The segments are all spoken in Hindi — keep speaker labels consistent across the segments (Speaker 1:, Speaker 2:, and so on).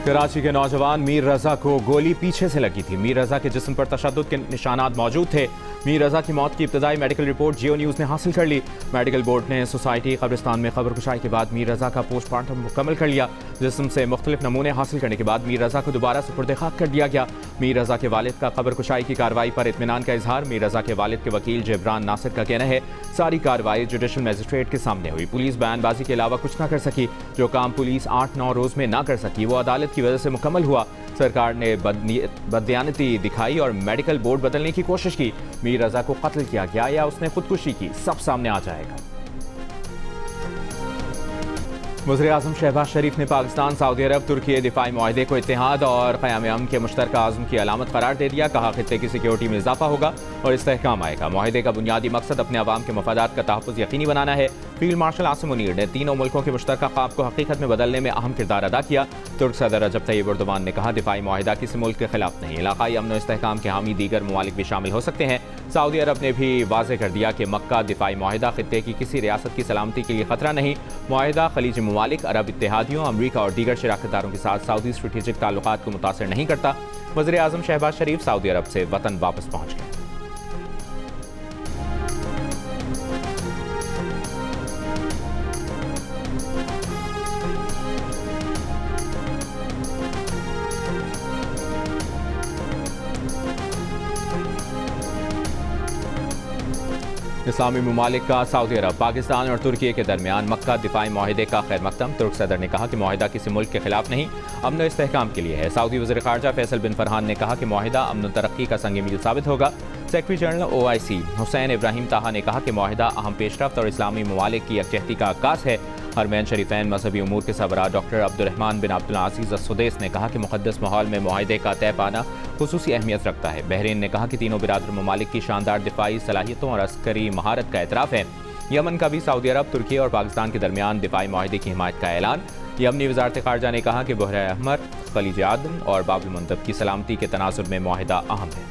Speaker 1: कराची के नौजवान मीर रजा को गोली पीछे से लगी थी। मीर रजा के जिस्म पर तशद्दुद के निशानात मौजूद थे। मीर रजा की मौत की इब्तदाई मेडिकल रिपोर्ट जियो न्यूज़ ने हासिल कर ली। मेडिकल बोर्ड ने सोसाइटी कब्रिस्तान में खबर कुशाई के बाद मीर रजा का पोस्टमार्टम मुकम्मल कर लिया। जिस्म से मुख्तलिफ नमूने हासिल करने के बाद मीर रजा को दोबारा सुपुर्द खाक कर दिया गया। मीर रजा के वालिद का खबर कुशाई की कार्रवाई पर इत्मीनान का इजहार। मीर रजा के वालिद के वकील जबरान नासिर का कहना है सारी कार्रवाई जुडिशल मजिस्ट्रेट के सामने हुई। पुलिस बयानबाजी के अलावा कुछ न कर सकी। जो काम पुलिस 8-9 रोज में ना कर सकी वो अदालत की वजह से मुकम्मल हुआ। सरकार ने बददियानती दिखाई और मेडिकल बोर्ड बदलने की कोशिश की। मीर रजा को कत्ल किया गया या उसने खुदकुशी की, सब सामने आ जाएगा। वज़ीर आज़म शहबाज शरीफ ने पाकिस्तान, सऊदी अरब, तुर्की दिफाई मुआहदे को इत्तेहाद और क़याम अमन के मुश्तरका आज़म की अलामत करार दे दिया। कहा खित्ते की सिक्योरिटी में इजाफा होगा और इस्तेहकाम आएगा। मुआहदे का बुनियादी मकसद अपने अवाम के मफादात का तहफ़्फ़ुज़ यकीनी बनाना है। फील्ड मार्शल आसिम मुनीर ने तीनों मुल्कों के मुश्तरका ख्वाब को हकीकत में बदलने में अहम किरदार अदा किया। तुर्क सदर रजब तय्यब एर्दोगान ने कहा दिफाई मुआहदा किसी मुल्क के खिलाफ नहीं, इलाकाई अमन और इस्तेहकाम के हामी दीगर ममालिक भी शामिल हो सकते हैं। सऊदी अरब ने भी वाज़ेह कर दिया कि मक्का दिफाई मुआहदा खित्ते की किसी रियासत की सलामती के लिए खतरा नहीं। मुआहदा खलीजी ममालिक, अरब इत्तेहादियों, अमरीका और दीगर शराकतदारों के साथ सऊदी स्ट्रेटेजिक ताल्लुकात को मुतासिर नहीं करता। वज़ीर आज़म शहबाज शरीफ सऊदी अरब से वतन वापस पहुँच गए। इस्लामी ममालिक का सऊदी अरब, पाकिस्तान और तुर्की के दरमियान मक्का दिफाई मुआहदे का खैर मकदम। तुर्क सदर ने कहा कि मुआहदा किसी मुल्क के खिलाफ नहीं, अमन और इस्तेहकाम के लिए है। सऊदी वज़ीर ख़ारजा फैसल बिन फरहान ने कहा कि मुआहदा अमन और तरक्की का संग मील साबित होगा। Secretary general OIC Hussain Ibrahim ताहा ने कहा कि मुआहदा अहम पेशरफ्त और इस्लामी ममालिक की यकजहती का अक्कास है। हरमैन शरीफैन मजहबी उमूर के सरबराह डॉक्टर अब्दुर्रहमान बिन अब्दुल अज़ीज़ अस-सुदैस ने कहा कि मुक़द्दस माहौल में मुआहदे का तय पाना खुसूसी अहमियत रखता है। बहरीन ने कहा कि तीनों बिरादर ममालिक की शानदार दिफाई सलाहियतों और अस्करी महारत का एतराफ़ है। यमन का भी सऊदी अरब, तुर्की और पाकिस्तान के दरमियान दिफाई मुआहदे की हिमायत का ऐलान। यमनी वज़ारत ख़ारजा ने कहा कि बहर अहमर, खलीज आदम और बाब अल मंदब की सलामती के तनासुर में मुआहदा अहम है।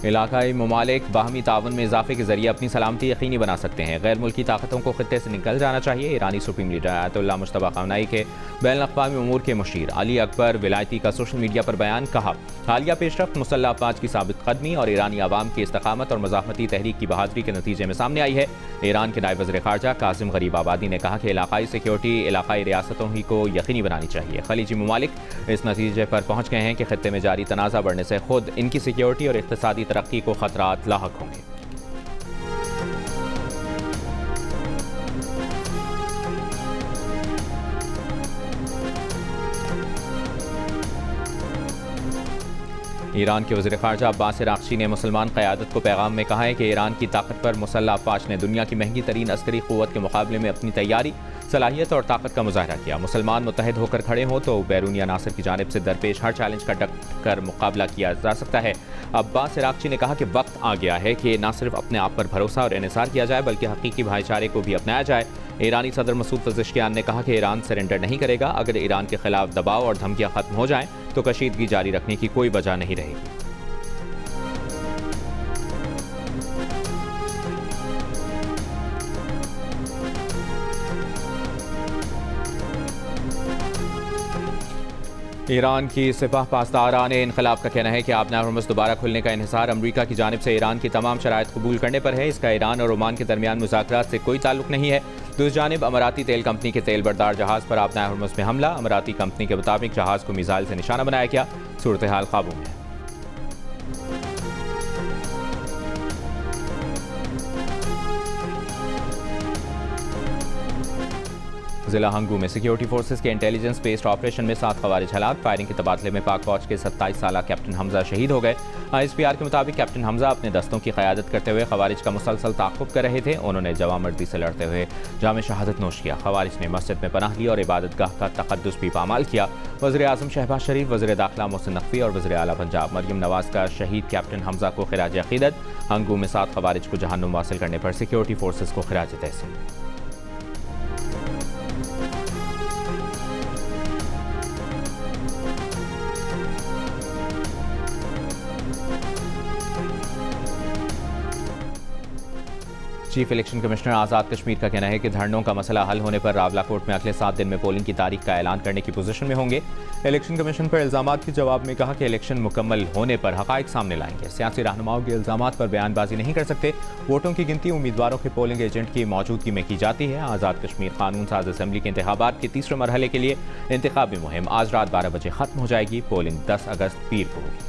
Speaker 1: इलाकाई ममालिक बाहमी तावन में इजाफे के जरिए अपनी सलामती यकीनी बना सकते हैं। गैर मुल्की ताकतों को खित्ते से निकल जाना चाहिए। ईरानी सुप्रीम लीडर आयतुल्लाह मुज्तबा ख़ामनेई के बैनुल-अक़वामी उमूर के मुशीर अली अकबर विलायती का सोशल मीडिया पर बयान। कहा हालिया पेशरफ्त मुसल्लह अफवाज की साबित कदमी और ईरानी आवाम की इस्तकामत और मज़ाहमती तहरीक की बहादुरी के नतीजे में सामने आई है। ईरान के नायब वज़ीर ख़ारजा कासिम गरीब आबादी ने कहा कि इलाकाई सिक्योरिटी इलाकाई रियासतों ही को यकीनी बनानी चाहिए। खलीजी ममालिक इस नतीजे पर पहुँच गए हैं कि खित्ते में जारी तनाज़ा बढ़ने से खुद इनकी सिक्योरिटी और इक़्तिसादी तरक्की को खतरात लाहक होंगे। ईरान के वज़ीर ख़ारजा अब्बास अराग़ची ने मुसलमान क़यादत को पैगाम में कहा है कि ईरान की ताकत पर मुसल्लह अफ़वाज ने दुनिया की महंगी तरीन अस्करी क़ुव्वत के मुकाबले में अपनी तैयारी, सलाहियत और ताकत का मुज़ाहरा किया। मुसलमान मुत्तहिद होकर खड़े हों तो बैरूनी अनासर की जानिब से दरपेश हर चैलेंज का डट कर मुकाबला किया जा सकता है। अब्बास अराग़ची ने कहा कि वक्त आ गया है कि न सिर्फ अपने आप पर भरोसा और इन्हिसार किया जाए बल्कि हकीकी भाईचारे को भी अपनाया जाए। ईरानी सदर मसूद पज़ेश्कियान ने कहा कि ईरान सरेंडर नहीं करेगा। अगर ईरान के खिलाफ दबाव और धमकियाँ खत्म हो जाएँ तो कशीदगी जारी रखने की कोई वजह नहीं रहेगी। ईरान की सिपाह पासदारान इनकलाब का कहना है कि आबना हर्मुज़ दोबारा खुलने का इन्हिसार अमरीका की जानिब से ईरान की तमाम शराइत कबूल करने पर है। इसका ईरान और ओमान के दरमियान मुज़ाकरात से कोई ताल्लुक नहीं है। दूसरी जानिब अमराती तेल कंपनी के तेल बरदार जहाज़ पर आबना हर्मुज़ में हमला। अमराती कंपनी के मुताबिक जहाज़ को मिसाइल से निशाना बनाया गया। सूरत हाल काबू में है। जिला हंगू में सिक्योरिटी फोर्सेस के इंटेलिजेंस बेस्ड ऑपरेशन में 7 खवारिज हलाक। फायरिंग के तबादले में पाक फौज के 27 साला कैप्टन हमजा शहीद हो गए। ISPR के मुताबिक कैप्टन हमजा अपने दस्तों की क़यादत करते हुए खवारिज का मुसलसल ताक़ुब कर रहे थे। उन्होंने जवामर्दी से लड़ते हुए जाम शहादत नोश किया। खवारिज ने मस्जिद में पनाह ली और इबादतगाह का तक़द्दुस भी पामाल किया। वज़ीर आज़म शहबाज शरीफ, वज़ीर दाखिला मोहसिन नक़वी और वज़ीर आला पंजाब मरियम नवाज़ का शहीद कैप्टन हमजा को खिराज अक़ीदत। हंगू में 7 खवारिज को जहन्नुम वासिल करने पर सिक्योरिटी फोर्सेस को खिराज तहसीन। Chief election commissioner Azad Kashmir का कहना है कि धरनों का मसला हल होने पर रावलाकोट में अगले 7 दिन में पोलिंग की तारीख का ऐलान करने की पोजीशन में होंगे। इलेक्शन कमीशन पर इल्जामात के जवाब में कहा कि इलेक्शन मुकम्मल होने पर हकाइक सामने लाएंगे। सियासी रहनुमाओं के इल्जामात पर बयानबाजी नहीं कर सकते। वोटों की गिनती उम्मीदवारों के पोलिंग एजेंट की मौजूदगी में की जाती है। आज़ाद कश्मीर कानून साज असेंबली के इंतखाबात के तीसरे मरहले के लिए इंतखाबी मुहिम आज रात 12 बजे खत्म हो जाएगी। पोलिंग 10 अगस्त पीर को होगी।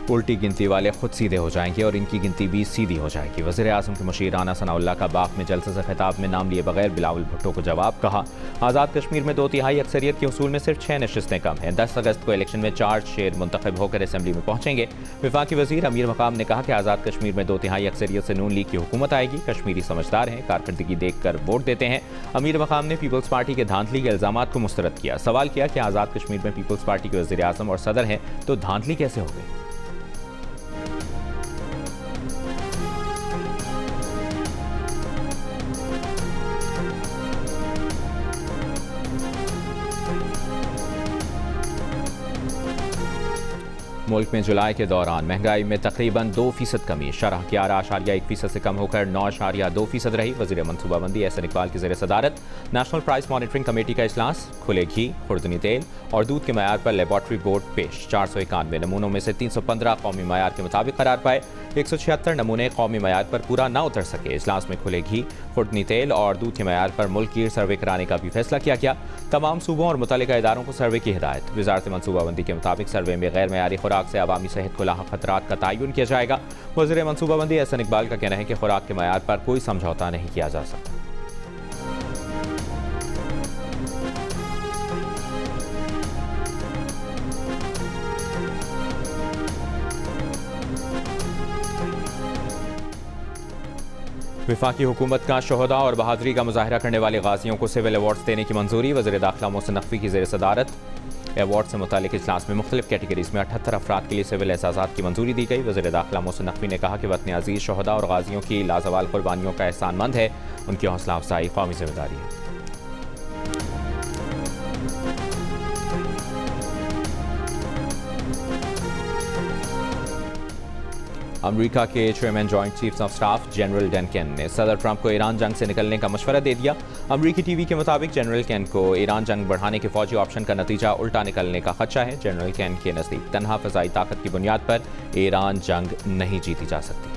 Speaker 1: उल्टी गिनती वाले खुद सीधे हो जाएंगे और इनकी गिनती भी सीधी हो जाएगी। वज़ीर आज़म के मुशीर राना सनाउल्लाह का बाग में जलसे से खिताब में नाम लिए बगैर बिलावल भुट्टो को जवाब। कहा, आज़ाद कश्मीर में 2/3 अक्सरियत के उसूल में सिर्फ 6 नशिस्तें कम हैं। 10 अगस्त को इलेक्शन में 4 शेर मुंतखब होकर असम्बली में पहुंचेंगे। वफाकी वज़ीर अमीर मकाम ने कहा कि आज़ाद कश्मीर में 2/3 अक्सरियत से नून लीग की हुकूमत आएगी। कश्मीरी समझदार हैं, कारकर्दगी देख कर वोट देते हैं। अमीर मकाम ने पीपल्स पार्टी के धांधली के इल्जामात को मुस्तरद किया। सवाल किया कि आज़ाद कश्मीर में पीपल्स पार्टी के वज़ीर आज़म और सदर हैं तो धांधली कैसे हो गई। मुल्क में जुलाई के दौरान महंगाई में तकरीबन 2% कमी, शरह 11.1% से कम होकर 9.2% रही। वज़ीर मनसूबाबंदी एहसन इकबाल की ज़ेर सदारत नेशनल प्राइस मॉनिटरिंग कमेटी का इजलास। खुले घी, खुर्दनी तेल और दूध के मयार पर लेबॉर्ट्री बोर्ड पेश। 491 नमूनों में से 315 कौमी मयार के मुताबिक करार पाए। 176 नमूने कौमी मयार पर पूरा न उतर सके। इजलास में खुले घी, खुर्दनी तेल और दूध के मयार पर मुल्कगीर सर्वे कराने का भी फैसला किया गया। तमाम सूबों और मुतल्लिका इदारों को सर्वे की हिदायत। वज़ारत मनसूबाबंदी के मुताबिक सर्वे में गैर मयारी खुराक से अवामी सेहत को लाहक खतरात का तयन किया जाएगा। वज़ीर मनसूबाबंदी एहसन इकबाल का कहना है कि खुराक के मयार पर कोई समझौता नहीं किया जा सकता। वफाकी हुकूमत का शोहदा और बहादुरी का मुजाहरा करने वाले गाजियों को सिविल अवार्ड्स देने की मंजूरी। वज़ीर दाखिला मोहसिन नकवी की ज़ेर सदारत अवार्ड से मुतालिक इजलास में मुख्तलिफ कैटेगरीज में 78 अफराद के लिए सिविल एहसासात की मंजूरी दी गई। वज़ीर दाखिला मोहसिन नकवी ने कहा कि वतन अजीज़ शोहदा और गाजियों की लाजवाल कुर्बानियों का एहसानमंद है। उनकी हौसला अफजाई कौमी जिम्मेदारी है। अमेरिका के chairman joint chiefs of staff general Dan Caine ने सदर ट्रंप को ईरान जंग से निकलने का मशवरा दे दिया। अमेरिकी टीवी के मुताबिक जनरल केन को ईरान जंग बढ़ाने के फौजी ऑप्शन का नतीजा उल्टा निकलने का खदशा है। जनरल केन के नज़दीक तनहा फ़ज़ाई ताकत की बुनियाद पर ईरान जंग नहीं जीती जा सकती।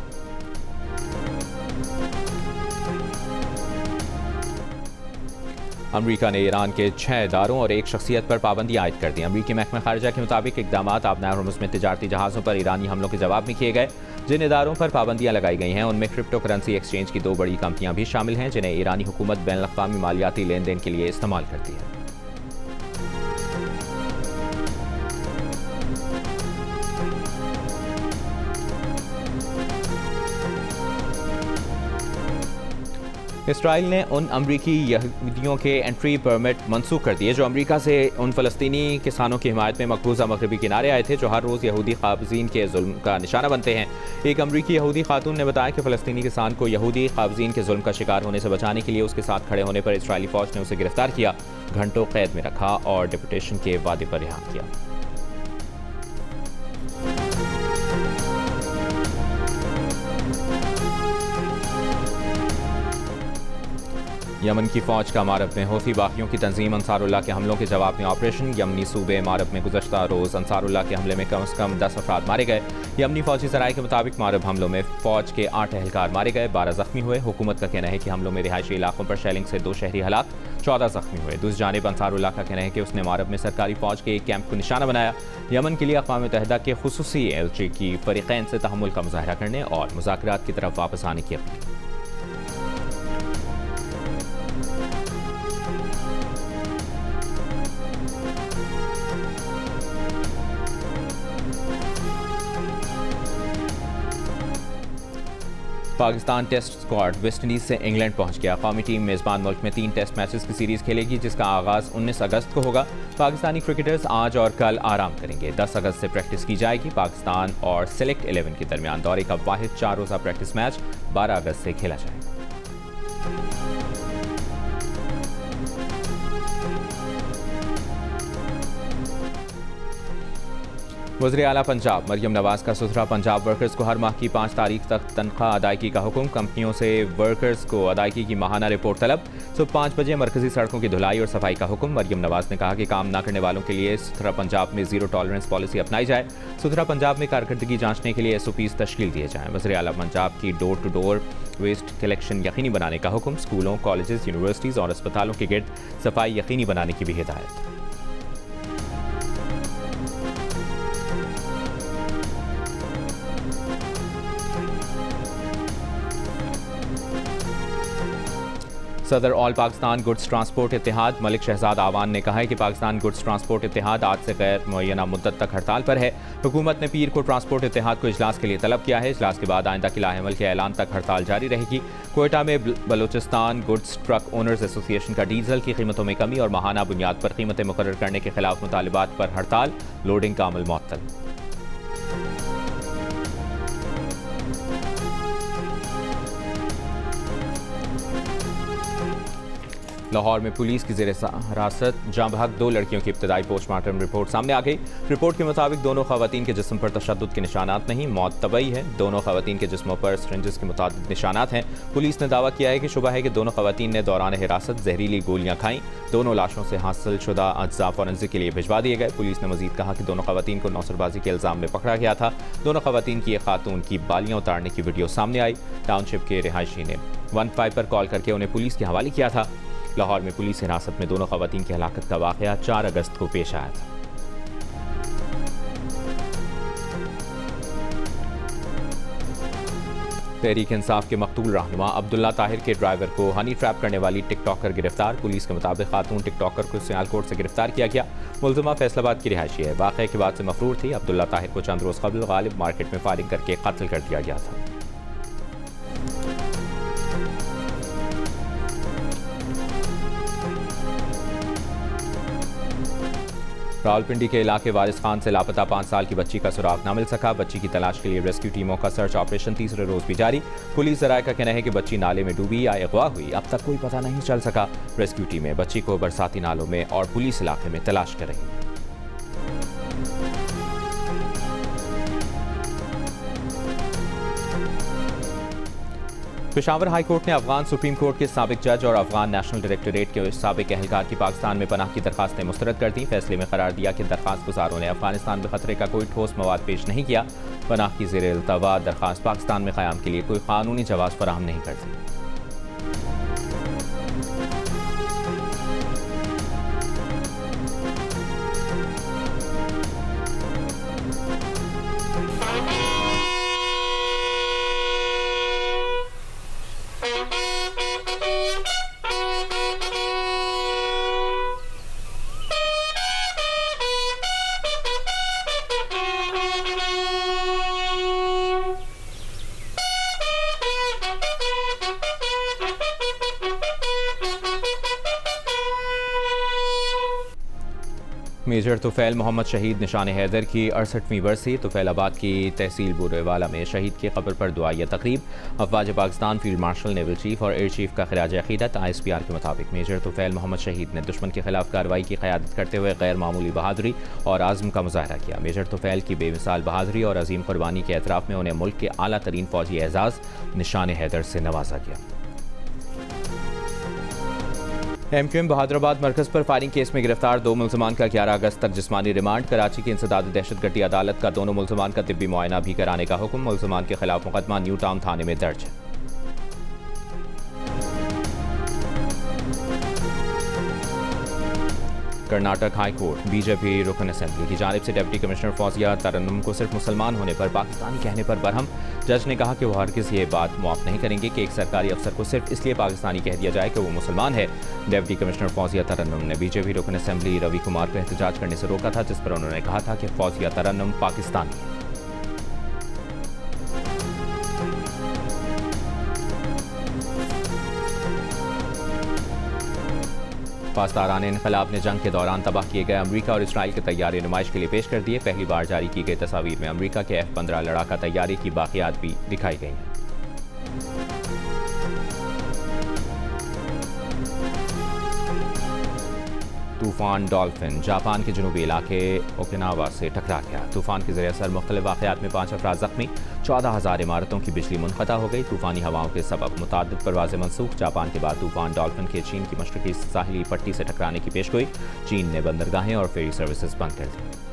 Speaker 1: अमेरिका ने ईरान के 6 इदारों और एक शख्सियत पर पाबंदी आयद कर दी। अमेरिकी महकमा खारजा के मुताबिक इकदाम आबनार हुर्मुज़ में तिजारती जहाज़ों पर ईरानी हमलों के जवाब में किए गए। जिन इदारों पर पाबंदियां लगाई गई हैं उनमें क्रिप्टो करेंसी एक्सचेंज की 2 बड़ी कंपनियां भी शामिल हैं जिन्हें ईरानी हुकूमत बैनुल-अक़वामी मालियाती लेन देन के लिए इस्तेमाल करती है। इसराइल ने उन अमरीकी यहूदियों के एंट्री परमिट मनसूख कर दिए जो अमरीका से उन फ़लस्तीनी किसानों की हिमायत में मकबूजा मगरबी किनारे आए थे जो हर रोज़ यहूदी क़ाबज़ीन के जुल्म का निशाना बनते हैं। एक अमरीकी यहूदी खातून ने बताया कि फ़लस्तीनी किसान को यहूदी क़ाबज़ीन के जुल्म का शिकार होने से बचाने के लिए उसके साथ खड़े होने पर इसराइली फ़ौज ने उसे गिरफ्तार किया, घंटों कैद में रखा और डिपोटेशन के वादे पर रिहा किया। यमन की फौज का मारब में हौथी बागियों की तंजीम अंसारुल्लाह के हमलों के जवाब में ऑपरेशन। यमनी सूबे मारब में गुज़श्ता रोज़ अंसारुल्लाह के हमले में कम से कम 10 अफराद मारे गए। यमनी फौजी ज़राए के मुताबिक मारब हमलों में फौज के 8 एहलकार मारे गए, 12 जख्मी हुए। हुकूमत का कहना है कि हमलों में रिहायशी इलाकों पर शेलिंग से 2 शहरी हलाक, 14 जख्मी हुए। दूसरी जानिब अंसारुल्लाह का कहना है कि उसने मारब में सरकारी फौज के एक कैंप को निशाना बनाया। यमन के लिए अक़वाम मुत्तहिदा के खुसूसी एलची की फ़रीक़ैन से तहम्मुल का मुज़ाहरा करने और मुज़ाकरात की तरफ वापस आने की अपील। Pakistan test squad West Indies से इंग्लैंड पहुंच गया। कौमी टीम मेज़बान मुल्क में 3 टेस्ट मैचेस की सीरीज़ खेलेगी जिसका आगाज़ 19 अगस्त को होगा। पाकिस्तानी क्रिकेटर्स आज और कल आराम करेंगे। 10 अगस्त से प्रैक्टिस की जाएगी। पाकिस्तान और सेलेक्ट 11 के दरमियान दौरे का वाहिद 4 रोज़ा प्रैक्टिस मैच 12 अगस्त से खेला जाएगा। वज़ीर आला पंजाब मरियम नवाज का सुथरा पंजाब वर्कर्स को हर माह की 5 तारीख तक तनख्वाह अदायगी का हुक्म। कंपनियों से वर्कर्स को अदायगी की माहाना रिपोर्ट तलब। सुबह 5 बजे मरकजी सड़कों की धुलाई और सफाई का हुक्म। मरियम नवाज ने कहा कि काम न करने वालों के लिए सुथरा पंजाब में जीरो टॉलरेंस पॉलिसी अपनाई जाए। सुथरा पंजाब में कारकर्दगी जांचने के लिए SOPs तश्कील दिए जाएँ। वज़ीर आला पंजाब की door to door waste collection यकीनी बनाने का हुक्म। स्कूलों, कॉलेजेस, यूनिवर्सिटीज़ और अस्पतालों के गिर्द सफाई यकीनी बनाने की भी हिदायत। सदर All Pakistan Goods Transport Ittehad Malik Shahzad Awan ने कहा है कि पाकिस्तान गुड्स ट्रांसपोर्ट इत्तेहाद आज से गैर मुअय्यना मुद्दत तक हड़ताल पर है। हुकूमत ने पीर को ट्रांसपोर्ट इत्तेहाद को इजलास के लिए तलब किया है। इजलास के बाद आइंदा की लाहेमल के ऐलान तक हड़ताल जारी रहेगी। कोयटा में Balochistan goods truck owners association का डीजल की कीमतों में कमी और माहाना बुनियाद पर कीमतें मुकर्रर करने के खिलाफ मुतालिबात पर हड़ताल। लोडिंग का अमल मुअत्तल। लाहौर में पुलिस की ज़ेर हिरासत जाँ बहक 2 लड़कियों की इब्तदाई पोस्टमार्टम रिपोर्ट सामने आ गई। रिपोर्ट के मुताबिक दोनों खवातीन के जिस्म पर तशद्दुद के निशानात नहीं, मौत तबई है। दोनों खवातीन के जिस्मों पर सिरिंजेस के मुताबिक निशानात हैं। पुलिस ने दावा किया है कि शुबा है कि दोनों खवातीन ने दौरान हिरासत जहरीली गोलियां खाईं। दोनों लाशों से हासिल शुदा अज्जा फॉरेंसिक के लिए भिजवा दिए गए। पुलिस ने मजीद कहा कि दोनों खवातीन को नौसरबाजी के इल्ज़ाम में पकड़ा गया था। दोनों खवातीन की एक खातून की बालियां उतारने की वीडियो सामने आई। टाउनशिप के रिहायशी ने 15 पर कॉल करके उन्हें पुलिस के हवाले किया था। लाहौर में पुलिस हिरासत में दोनों खवातीन की हलाकत का वाक़या 4 अगस्त को पेश आया था। तहरीक इंसाफ के मकतूल रहनुमा अब्दुल्ला ताहिर के ड्राइवर को हनी ट्रैप करने वाली टिकटॉकर गिरफ्तार। पुलिस के मुताबिक खातून टिकटॉकर को सियालकोट से गिरफ्तार किया गया। मुलजिमा फैसलाबाद की रिहायशी है। वाक़े के बाद से मफरूर थी। अब्दुल्ला ताहिर को चंद रोज़ कबल गालिब मार्केट में फायरिंग करके कत्ल कर दिया गया था। रावलपिंडी के इलाके वारिस खान से लापता 5 साल की बच्ची का सुराग न मिल सका। बच्ची की तलाश के लिए रेस्क्यू टीमों का सर्च ऑपरेशन तीसरे रोज भी जारी। पुलिस ज़राए का कहना है कि बच्ची नाले में डूबी या अगवा हुई, अब तक कोई पता नहीं चल सका। रेस्क्यू टीमें बच्ची को बरसाती नालों में और पुलिस इलाके में तलाश कर रही। पेशावर हाई कोर्ट ने अफगान सुप्रीम कोर्ट के साबिक जज और अफगान नेशनल डायरेक्टोरेट के साबिक अहलकार की पाकिस्तान में पनाह की दरखास्तें मुस्तरद कर दी। फैसले में करार दिया कि दरखास्त गुजारों ने अफगानिस्तान में खतरे का कोई ठोस मवाद पेश नहीं किया। पनाह की ज़ेर इल्तवा दरखास्त पाकिस्तान में क़याम के लिए कोई कानूनी जवाब फराहम नहीं करती। मेजर तुफैल मोहम्मद शहीद निशान हैदर की 68वीं बरसी। तुफैलाबाद की तहसील बुरेवाला में शहीद की कब्र पर दुआया तकरीब। अफवाज Pakistan field marshal, naval chief और एयर चीफ का खिराज अकीदत। ISPR के मुताबिक मेजर तुफैल मोहम्मद शहीद ने दुश्मन के खिलाफ कार्रवाई की क़यादत करते हुए गैर मामूली बहादुरी और आज़म का मुजाहरा किया। मेजर तुफैल की बेमिसाल बहादुरी और अजीम कुर्बानी के एतराफ़ में उन्हें मुल्क के आला तरीन फौजी एजाज़ निशान हैदर से नवाजा गया। MQM बहादुराबाद मरकज़ पर फायरिंग केस में गिरफ्तार 2 मुल्ज़िमान का 11 अगस्त तक जिस्मानी रिमांड। कराची की इंसदाद दहशतगर्दी अदालत का दोनों मुल्ज़िमान का तिब्बी मुआयना भी कराने का हुक्म। मुल्ज़िमान के खिलाफ मुकदमा न्यू टाउन थाने में दर्ज है। कर्नाटक हाई कोर्ट बीजेपी रुकन असेंबली की जानिब से डिप्टी कमिश्नर फौजिया तरन्नुम को सिर्फ मुसलमान होने पर पाकिस्तानी कहने पर बरहम। जज ने कहा कि वो हरगिज़ ये बात मुआफ़ नहीं करेंगे कि एक सरकारी अफसर को सिर्फ इसलिए पाकिस्तानी कह दिया जाए कि वो मुसलमान है। डिप्टी कमिश्नर फौजिया तरन्नुम ने बीजेपी रुकन असेंबली रवि कुमार को एहतजाज करने से रोका था, जिस पर उन्होंने कहा था कि फौजिया तरन्नुम पाकिस्तानी है। पास्तारान इनकलाब ने जंग के दौरान तबाह किए गए अमरीका और इसराइल के तैयारे नुमाइश के लिए पेश कर दिए। पहली बार जारी की गई तस्वीर में अमरीका के F-15 लड़ाका तैयारे की बाकियात भी दिखाई गई हैं। तूफान डॉल्फिन जापान के जनूबी इलाके ओकिनावा से टकरा गया। तूफान के ज़रिए असर मुख्तलिफ वाक़यात में 5 अफराद ज़ख्मी, 14,000 इमारतों की बिजली मुनक़ता हो गई। तूफ़ानी हवाओं के सबब मुताद्दिद परवाज़ें मनसूख। जापान के बाद तूफान डॉल्फिन के चीन की मशरक़ी साहिली पट्टी से टकराने की पेशगोई। चीन ने बंदरगाहें और फेरी सर्विसेज बंद कर दी।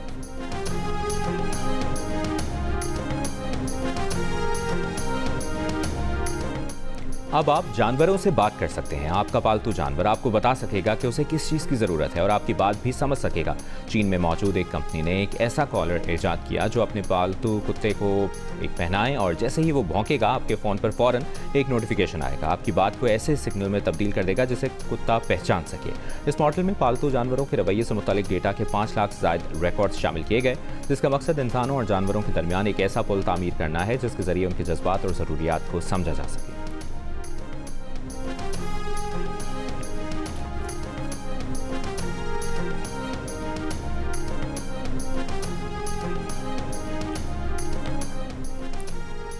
Speaker 1: अब आप जानवरों से बात कर सकते हैं। आपका पालतू जानवर आपको बता सकेगा कि उसे किस चीज़ की ज़रूरत है और आपकी बात भी समझ सकेगा। चीन में मौजूद एक कंपनी ने एक ऐसा कॉलर ईजाद किया जो अपने पालतू कुत्ते को एक पहनाएं और जैसे ही वो भौंकेगा आपके फ़ोन पर फ़ौरन एक नोटिफिकेशन आएगा। आपकी बात को ऐसे सिग्नल में तब्दील कर देगा जिसे कुत्ता पहचान सके। इस मॉडल में पालतू जानवरों के रवैये से मुतालिक डेटा के 5 लाख से ज़ायद रिकॉर्ड्स शामिल किए गए, जिसका मकसद इंसानों और जानवरों के दरमियान एक ऐसा पुल तामीर करना है जिसके ज़रिए उनके जज्बात और ज़रूरियात को समझा जा सके।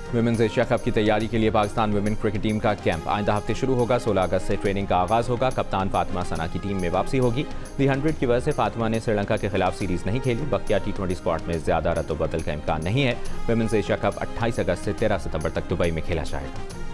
Speaker 1: विमेंस एशिया कप की तैयारी के लिए पाकिस्तान विमेन क्रिकेट टीम का कैंप आइंदा हफ्ते शुरू होगा। 16 अगस्त से ट्रेनिंग का आगाज होगा। कप्तान फातिमा सना की टीम में वापसी होगी। दी 100 की वजह से फातिमा ने श्रीलंका के खिलाफ सीरीज नहीं खेली। बकिया T20 स्क्वाड में ज्यादा रद्द-बदल का इम्कान नहीं है। विमेंस एशिया कप 28 अगस्त से 13 सितंबर तक दुबई में खेला जाएगा।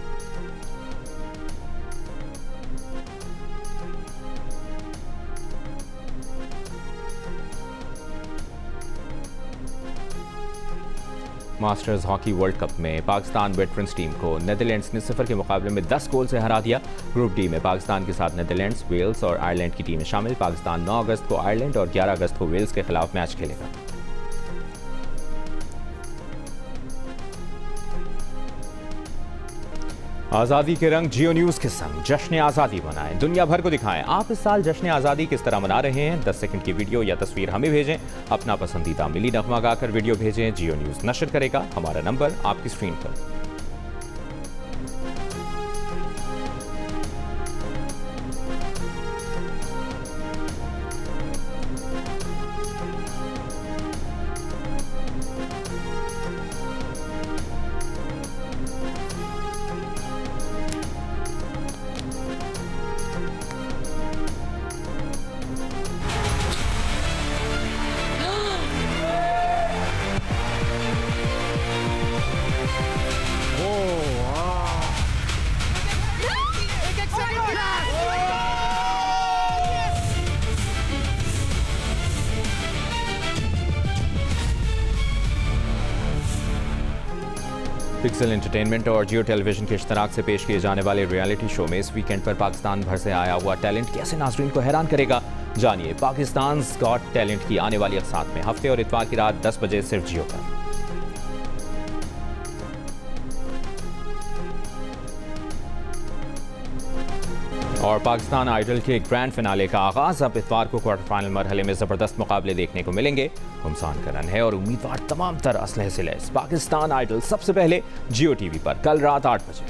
Speaker 1: मास्टर्स हॉकी वर्ल्ड कप में पाकिस्तान वेटरन्स टीम को नीदरलैंड्स ने 0 के मुकाबले में 10 गोल से हरा दिया। ग्रुप डी में पाकिस्तान के साथ नीदरलैंड्स, वेल्स और आयरलैंड की टीमें शामिल। पाकिस्तान 9 अगस्त को आयरलैंड और 11 अगस्त को वेल्स के खिलाफ मैच खेलेगा। आज़ादी के रंग जियो न्यूज़ के संग जश्न आज़ादी मनाएं, दुनिया भर को दिखाएं। आप इस साल जश्न आज़ादी किस तरह मना रहे हैं? 10 सेकंड की वीडियो या तस्वीर हमें भेजें। अपना पसंदीदा मिली नगमा गाकर वीडियो भेजें। जियो न्यूज़ नशर करेगा। हमारा नंबर आपकी स्क्रीन पर। पिक्सल एंटरटेनमेंट और जियो टेलीविजन के इश्तराक से पेश किए जाने वाले रियलिटी शो में इस वीकेंड पर पाकिस्तान भर से आया हुआ टैलेंट कैसे नाज़रीन को हैरान करेगा। जानिए पाकिस्तान गॉट टैलेंट की आने वाली अक़सात में हफ्ते और इतवार की रात 10 बजे सिर्फ जियो पर। और पाकिस्तान आइडल के ग्रैंड फिनाले का आगाज अब इतवार को क्वार्टर फाइनल मरहले में जबरदस्त मुकाबले देखने को मिलेंगे। घुमसान करन है और उम्मीदवार तमाम तर असलहे से लैस। पाकिस्तान आइडल सबसे पहले जियो टीवी पर कल रात 8 बजे।